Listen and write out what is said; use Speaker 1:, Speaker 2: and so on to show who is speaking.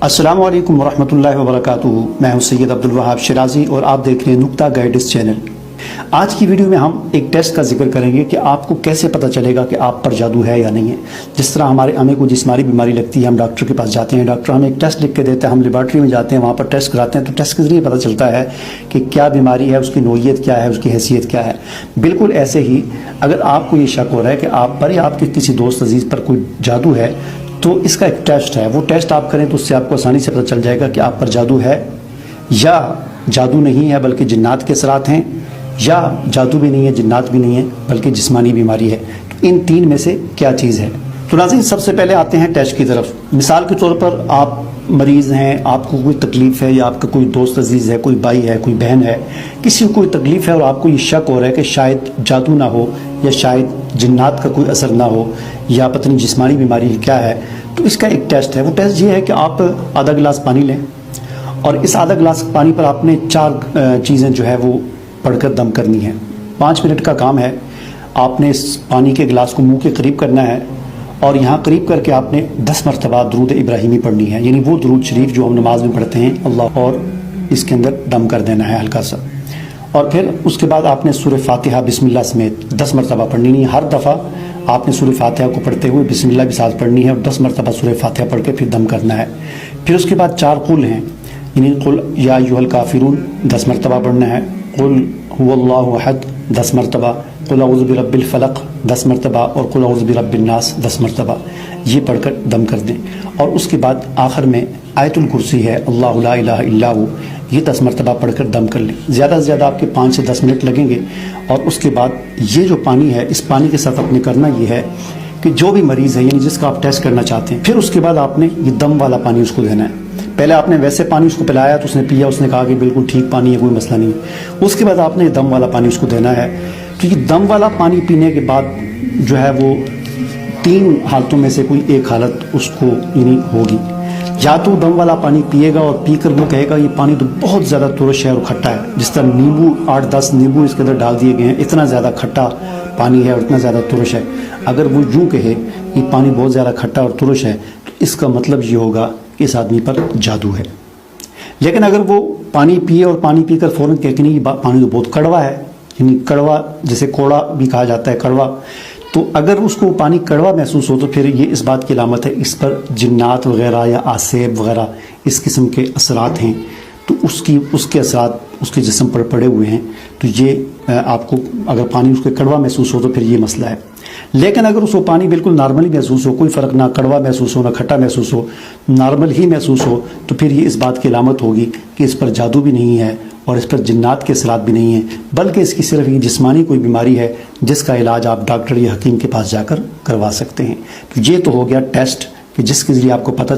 Speaker 1: السلام علیکم ورحمۃ اللہ وبرکاتہ۔ میں ہوں سید عبدالوہاب شرازی اور آپ دیکھ رہے ہیں نقطہ گائیڈس چینل۔ آج کی ویڈیو میں ہم ایک ٹیسٹ کا ذکر کریں گے کہ آپ کو کیسے پتہ چلے گا کہ آپ پر جادو ہے یا نہیں ہے۔ جس طرح ہمیں کوئی جسمانی بیماری لگتی ہے، ہم ڈاکٹر کے پاس جاتے ہیں، ڈاکٹر ہمیں ایک ٹیسٹ لکھ کے دیتا ہے، ہم لیبارٹری میں جاتے ہیں، وہاں پر ٹیسٹ کراتے ہیں، تو ٹیسٹ کے ذریعے پتہ چلتا ہے کہ کیا بیماری ہے، اس کی نوعیت کیا ہے، اس کی حیثیت کیا ہے۔ بالکل ایسے ہی اگر آپ کو یہ شک ہو رہا ہے کہ آپ پر یا آپ کے کسی دوست عزیز پر کوئی جادو ہے، تو اس کا ایک ٹیسٹ ہے، وہ ٹیسٹ آپ کریں تو اس سے آپ کو آسانی سے پتہ چل جائے گا کہ آپ پر جادو ہے یا جادو نہیں ہے بلکہ جنات کے اثرات ہیں، یا جادو بھی نہیں ہے، جنات بھی نہیں ہے بلکہ جسمانی بیماری ہے۔ تو ان تین میں سے کیا چیز ہے؟ تو ناظرین، سب سے پہلے آتے ہیں ٹیسٹ کی طرف۔ مثال کے طور پر آپ مریض ہیں، آپ کو کوئی تکلیف ہے، یا آپ کا کوئی دوست عزیز ہے، کوئی بھائی ہے، کوئی بہن ہے، کسی کو کوئی تکلیف ہے اور آپ کو یہ شک ہو رہا ہے کہ شاید جادو نہ ہو یا شاید جنات کا کوئی اثر نہ ہو یا پتہ نہیں جسمانی بیماری کیا ہے، تو اس کا ایک ٹیسٹ ہے۔ وہ ٹیسٹ یہ ہے کہ آپ آدھا گلاس پانی لیں اور اس آدھا گلاس پانی پر آپ نے 4 چیزیں جو ہے وہ پڑھ کر دم کرنی ہے۔ 5 منٹ کا کام ہے۔ آپ نے اس پانی کے گلاس کو منہ کے قریب کرنا ہے اور یہاں قریب کر کے آپ نے 10 مرتبہ درود ابراہیمی پڑھنی ہے، یعنی وہ درود شریف جو ہم نماز میں پڑھتے ہیں اللہ، اور اس کے اندر دم کر دینا ہے ہلکا سا۔ اور پھر اس کے بعد آپ نے سورہ فاتحہ بسم اللہ سمیت 10 مرتبہ پڑھنی نہیں، ہر دفعہ آپ نے سورہ فاتحہ کو پڑھتے ہوئے بسم اللہ بھی ساتھ پڑھنی ہے اور 10 مرتبہ سورہ فاتحہ پڑھ کے پھر دم کرنا ہے۔ پھر اس کے بعد 4 قل ہیں، یعنی قل یا ایھا الکافرون 10 مرتبہ پڑھنا ہے، قل هو اللہ احد 10 مرتبہ، قل اعوذ برب الفلق 10 مرتبہ اور قل اعوذ برب الناس 10 مرتبہ، یہ پڑھ کر دم کر دیں۔ اور اس کے بعد آخر میں آیت الکرسی ہے اللہ لا الہ الا ہو، یہ 10 مرتبہ پڑھ کر دم کر لیں۔ زیادہ سے زیادہ آپ کے 5 سے 10 منٹ لگیں گے۔ اور اس کے بعد یہ جو پانی ہے، اس پانی کے ساتھ آپ نے کرنا یہ ہے کہ جو بھی مریض ہے، یعنی جس کا آپ ٹیسٹ کرنا چاہتے ہیں، پھر اس کے بعد آپ نے یہ دم والا پانی اس کو دینا ہے۔ پہلے آپ نے ویسے پانی اس کو پلایا تو اس نے پیا، اس نے کہا کہ بالکل ٹھیک پانی ہے، کوئی مسئلہ نہیں ہے۔ اس کے بعد آپ نے دم والا پانی اس کو دینا ہے، کیونکہ دم والا پانی پینے کے بعد جو ہے وہ 3 حالتوں میں سے کوئی ایک حالت اس کو یعنی ہوگی۔ یا تو دم والا پانی پیے گا اور پی کر وہ کہے گا یہ پانی تو بہت زیادہ ترش ہے اور کھٹا ہے، جس طرح نیمبو 8-10 نیمبو اس کے اندر ڈال دیے گئے ہیں، اتنا زیادہ کھٹا پانی ہے اور اتنا زیادہ ترش ہے۔ اگر وہ یوں کہے یہ پانی بہت زیادہ کھٹا اور ترش ہے تو اس کا مطلب یہ ہوگا کہ اس آدمی پر جادو ہے۔ لیکن اگر وہ پانی پیے اور پانی پی کر فوراً کہے کہ نہیں یہ پانی تو بہت کڑوا ہے، یعنی کڑوا جسے کوڑا بھی کہا جاتا ہے، کڑوا، تو اگر اس کو پانی کڑوا محسوس ہو تو پھر یہ اس بات کی علامت ہے اس پر جنات وغیرہ یا آسیب وغیرہ اس قسم کے اثرات ہیں، تو اس کے اثرات اس کے جسم پر پڑے ہوئے ہیں۔ تو یہ آپ کو اگر پانی اس کے کڑوا محسوس ہو تو پھر یہ مسئلہ ہے۔ لیکن اگر اس کو پانی بالکل نارملی محسوس ہو، کوئی فرق نہ کڑوا محسوس ہو نہ کھٹا محسوس ہو، نارمل ہی محسوس ہو، تو پھر یہ اس بات کی علامت ہوگی کہ اس پر جادو بھی نہیں ہے اور اس پر جنات کے اثرات بھی نہیں ہیں، بلکہ اس کی صرف یہ جسمانی کوئی بیماری ہے جس کا علاج آپ ڈاکٹر یا حکیم کے پاس جا کر کروا سکتے ہیں۔ تو یہ تو ہو گیا ٹیسٹ کہ جس کے ذریعے آپ کو پتہ